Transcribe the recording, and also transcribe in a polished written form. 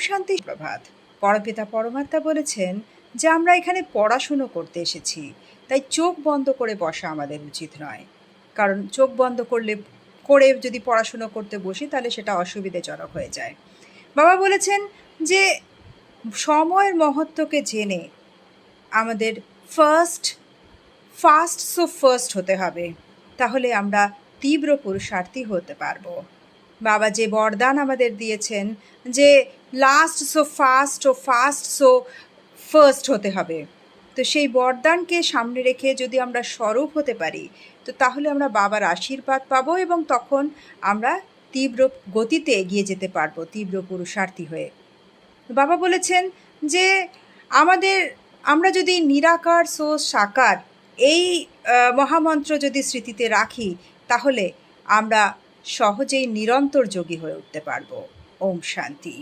শান্তি প্রভাত। পরমপিতা পরমাত্মা বলেছেন যে আমরা এখানে পড়াশুনো করতে এসেছি, তাই চোখ বন্ধ করে বসা আমাদের উচিত নয়। কারণ চোখ বন্ধ করে যদি পড়াশুনো করতে বসি তাহলে সেটা অসুবিধাজনক হয়ে যায়। বাবা বলেছেন যে সময়ের মহত্বকে জেনে আমাদের ফার্স্ট হতে হবে, তাহলে আমরা তীব্র পুরুষার্থী হতে পারবো। বাবা যে বরদান আমাদের দিয়েছেন যে লাস্ট সো ফাস্ট ও ফাস্ট সো ফার্স্ট হতে হবে, তো সেই বরদানকে সামনে রেখে যদি আমরা স্বরূপ হতে পারি, তো তাহলে আমরা বাবার আশীর্বাদ পাবো এবং তখন আমরা তীব্র গতিতে এগিয়ে যেতে পারবো, তীব্র পুরুষার্থী হয়ে। বাবা বলেছেন যে আমরা যদি নিরাকার সো সাকার এই মহামন্ত্র যদি স্মৃতিতে রাখি, তাহলে আমরা সহজেই নিরন্তর যোগী হয়ে উঠতে পারবো। ওম শান্তি।